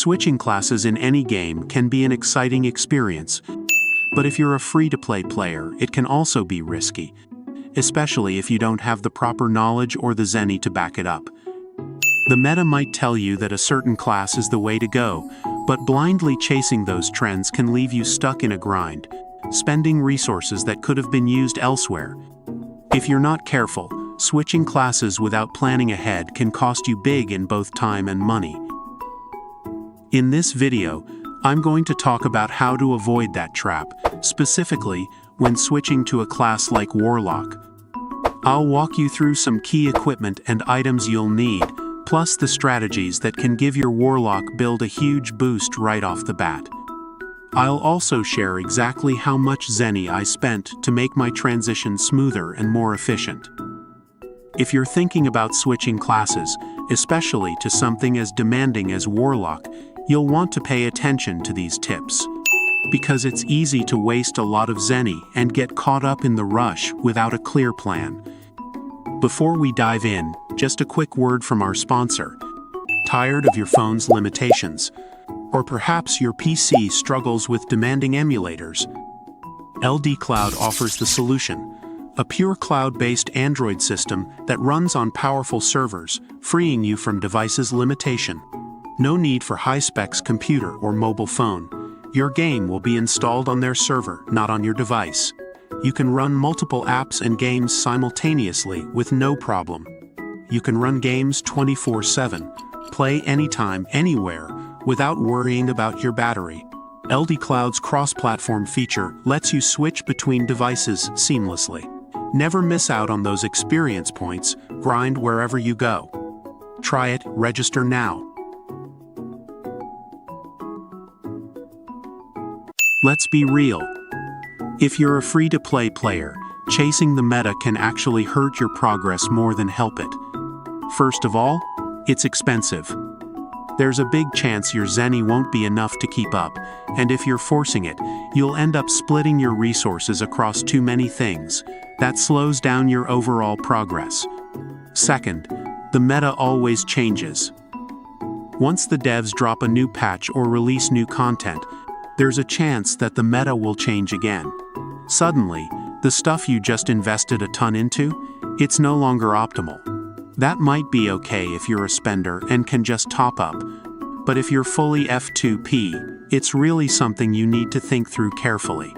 Switching classes in any game can be an exciting experience, but if you're a free-to-play player, it can also be risky, especially if you don't have the proper knowledge or the zenny to back it up. The meta might tell you that a certain class is the way to go, but blindly chasing those trends can leave you stuck in a grind, spending resources that could have been used elsewhere. If you're not careful, switching classes without planning ahead can cost you big in both time and money. In this video, I'm going to talk about how to avoid that trap, specifically when switching to a class like Warlock. I'll walk you through some key equipment and items you'll need, plus the strategies that can give your Warlock build a huge boost right off the bat. I'll also share exactly how much zenny I spent to make my transition smoother and more efficient. If you're thinking about switching classes, especially to something as demanding as Warlock, you'll want to pay attention to these tips, because it's easy to waste a lot of zenny and get caught up in the rush without a clear plan. Before we dive in, just a quick word from our sponsor. Tired of your phone's limitations? Or perhaps your PC struggles with demanding emulators? LD Cloud offers the solution. A pure cloud-based Android system that runs on powerful servers, freeing you from devices' limitation. No need for high-specs computer or mobile phone. Your game will be installed on their server, not on your device. You can run multiple apps and games simultaneously with no problem. You can run games 24/7, play anytime, anywhere, without worrying about your battery. LD Cloud's cross-platform feature lets you switch between devices seamlessly. Never miss out on those experience points, grind wherever you go. Try it, register now. Let's be real. If you're a free-to-play player, chasing the meta can actually hurt your progress more than help it. First of all, it's expensive. There's a big chance your zenny won't be enough to keep up, and if you're forcing it, you'll end up splitting your resources across too many things. That slows down your overall progress. Second, the meta always changes. Once the devs drop a new patch or release new content, there's a chance that the meta will change again. Suddenly, the stuff you just invested a ton into, it's no longer optimal. That might be okay if you're a spender and can just top up, but if you're fully F2P, it's really something you need to think through carefully.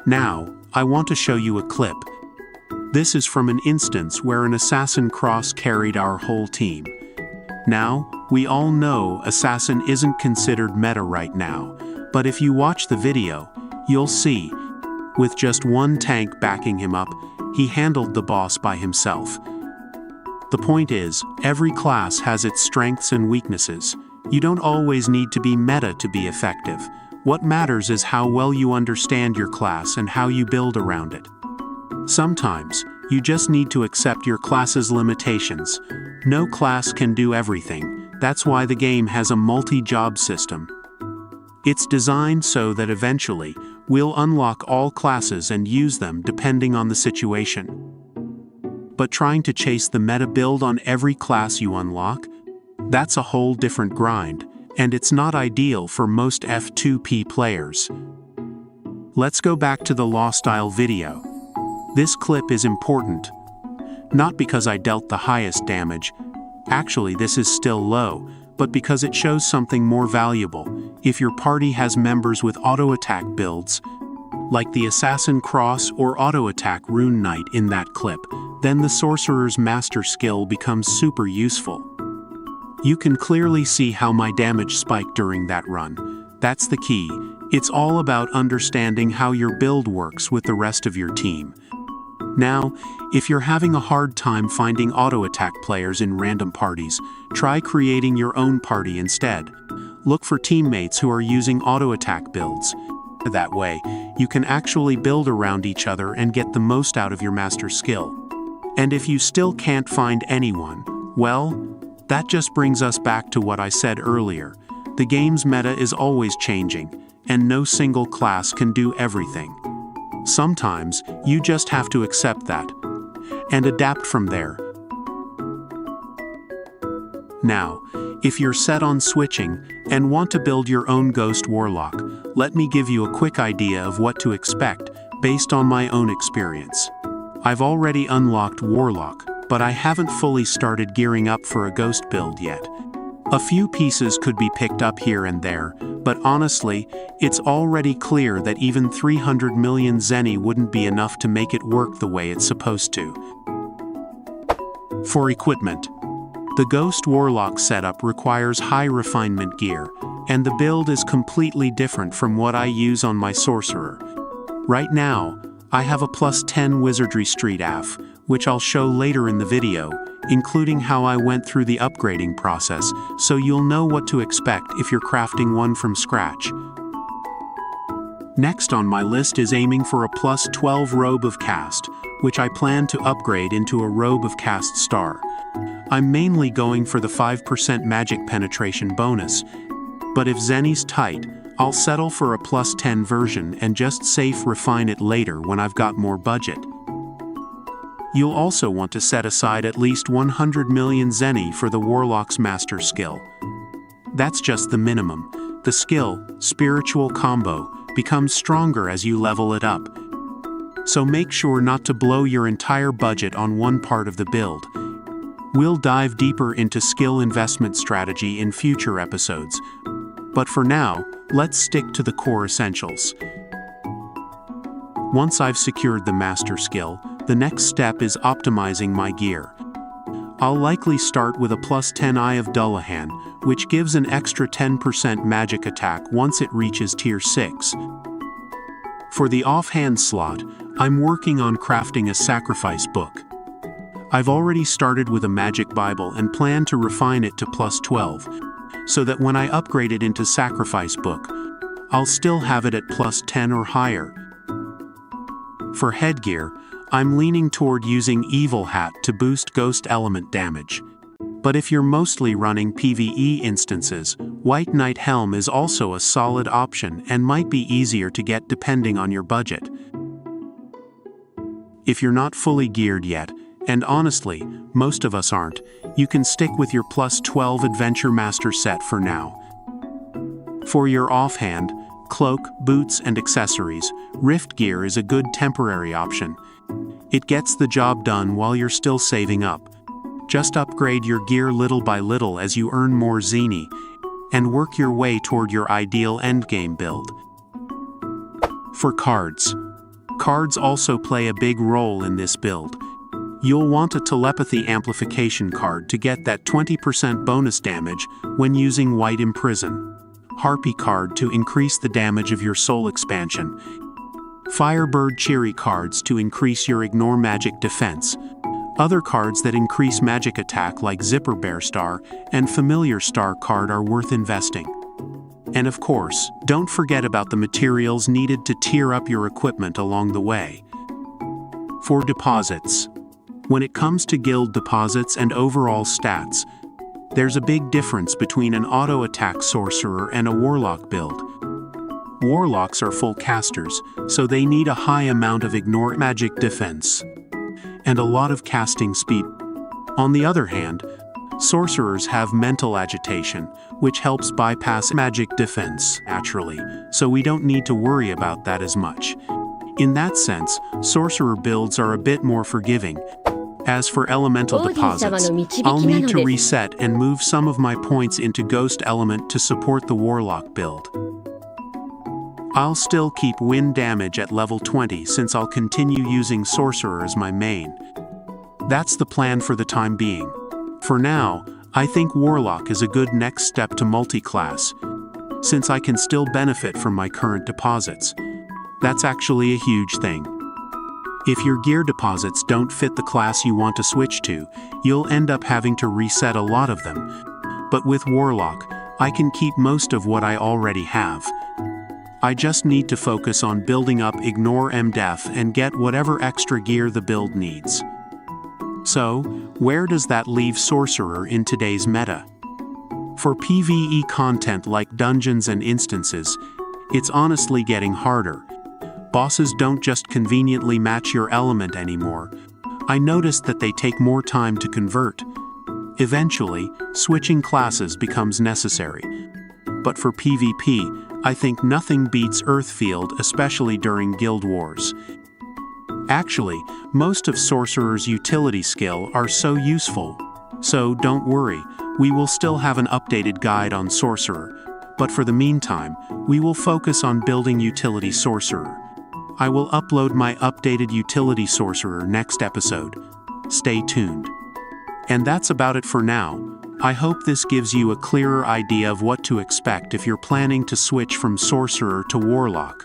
Now, I want to show you a clip. This is from an instance where an assassin cross carried our whole team. Now, we all know assassin isn't considered meta right now, but if you watch the video, you'll see, with just one tank backing him up, he handled the boss by himself. The point is, every class has its strengths and weaknesses. You don't always need to be meta to be effective. What matters is how well you understand your class and how you build around it. Sometimes, you just need to accept your class's limitations. No class can do everything. That's why the game has a multi-job system. It's designed so that eventually, we'll unlock all classes and use them depending on the situation. But trying to chase the meta build on every class you unlock? That's a whole different grind, and it's not ideal for most F2P players. Let's go back to the Law Style video. This clip is important. Not because I dealt the highest damage, actually this is still low, but because it shows something more valuable. If your party has members with auto-attack builds, like the Assassin Cross or auto-attack Rune Knight in that clip, then the Sorcerer's Master skill becomes super useful. You can clearly see how my damage spiked during that run. That's the key. It's all about understanding how your build works with the rest of your team. Now, if you're having a hard time finding auto-attack players in random parties, try creating your own party instead. Look for teammates who are using auto-attack builds. That way, you can actually build around each other and get the most out of your master skill. And if you still can't find anyone, well, that just brings us back to what I said earlier. The game's meta is always changing, and no single class can do everything. Sometimes, you just have to accept that, and adapt from there. Now, if you're set on switching and want to build your own Ghost Warlock, let me give you a quick idea of what to expect based on my own experience. I've already unlocked Warlock, but I haven't fully started gearing up for a Ghost build yet. A few pieces could be picked up here and there, but honestly, it's already clear that even 300 million Zenny wouldn't be enough to make it work the way it's supposed to. For equipment, the Ghost Warlock setup requires high refinement gear, and the build is completely different from what I use on my Sorcerer. Right now, I have a +10 Wizardry Street AF, which I'll show later in the video, including how I went through the upgrading process, so you'll know what to expect if you're crafting one from scratch. Next on my list is aiming for a +12 Robe of Cast, which I plan to upgrade into a Robe of Cast Star. I'm mainly going for the 5% magic penetration bonus, but if Zenny's tight, I'll settle for a +10 version and just safe refine it later when I've got more budget. You'll also want to set aside at least 100 million Zenny for the Warlock's Master skill. That's just the minimum. The skill, Spiritual Combo, becomes stronger as you level it up. So make sure not to blow your entire budget on one part of the build. We'll dive deeper into skill investment strategy in future episodes. But for now, let's stick to the core essentials. Once I've secured the Master skill, the next step is optimizing my gear. I'll likely start with a +10 Eye of Dullahan, which gives an extra 10% magic attack once it reaches tier 6. For the offhand slot, I'm working on crafting a sacrifice book. I've already started with a magic Bible and plan to refine it to +12, so that when I upgrade it into sacrifice book, I'll still have it at +10 or higher. For headgear, I'm leaning toward using Evil Hat to boost ghost element damage. But if you're mostly running PvE instances, White Knight Helm is also a solid option and might be easier to get depending on your budget. If you're not fully geared yet, and honestly, most of us aren't, you can stick with your +12 Adventure Master set for now. For your offhand, cloak, boots, and accessories, Rift gear is a good temporary option. It gets the job done while you're still saving up. Just upgrade your gear little by little as you earn more Zenny, and work your way toward your ideal endgame build. For cards. Cards also play a big role in this build. You'll want a Telepathy Amplification card to get that 20% bonus damage when using White Imprison. Harpy card to increase the damage of your soul expansion. Firebird Cheery cards to increase your Ignore Magic defense. Other cards that increase magic attack like Zipper Bear Star and Familiar Star card are worth investing. And of course, don't forget about the materials needed to tier up your equipment along the way. For deposits. When it comes to guild deposits and overall stats, there's a big difference between an auto-attack sorcerer and a warlock build. Warlocks are full casters, so they need a high amount of Ignore Magic defense and a lot of casting speed. On the other hand, sorcerers have mental agitation, which helps bypass magic defense naturally, so we don't need to worry about that as much. In that sense, sorcerer builds are a bit more forgiving. As for elemental deposits, I'll need to reset and move some of my points into Ghost Element to support the Warlock build. I'll still keep wind damage at level 20 since I'll continue using Sorcerer as my main. That's the plan for the time being. For now, I think Warlock is a good next step to multi-class, since I can still benefit from my current deposits. That's actually a huge thing. If your gear deposits don't fit the class you want to switch to, you'll end up having to reset a lot of them. But with Warlock, I can keep most of what I already have. I just need to focus on building up Ignore MDef and get whatever extra gear the build needs. So, where does that leave Sorcerer in today's meta? For PvE content like dungeons and instances, it's honestly getting harder. Bosses don't just conveniently match your element anymore. I noticed that they take more time to convert. Eventually, switching classes becomes necessary. But for PvP, I think nothing beats Earthfield, especially during guild wars. Actually, most of Sorcerer's utility skill are so useful. So don't worry, we will still have an updated guide on Sorcerer. But for the meantime, we will focus on building utility Sorcerer. I will upload my updated utility Sorcerer next episode. Stay tuned. And that's about it for now. I hope this gives you a clearer idea of what to expect if you're planning to switch from Sorcerer to Warlock.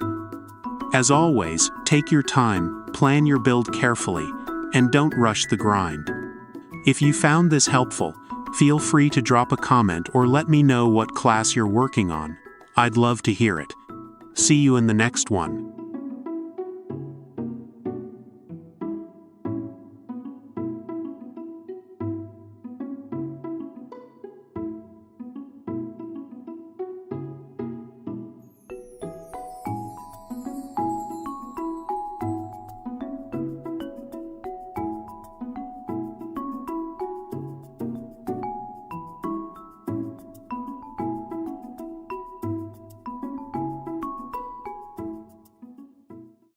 As always, take your time, plan your build carefully, and don't rush the grind. If you found this helpful, feel free to drop a comment or let me know what class you're working on. I'd love to hear it. See you in the next one.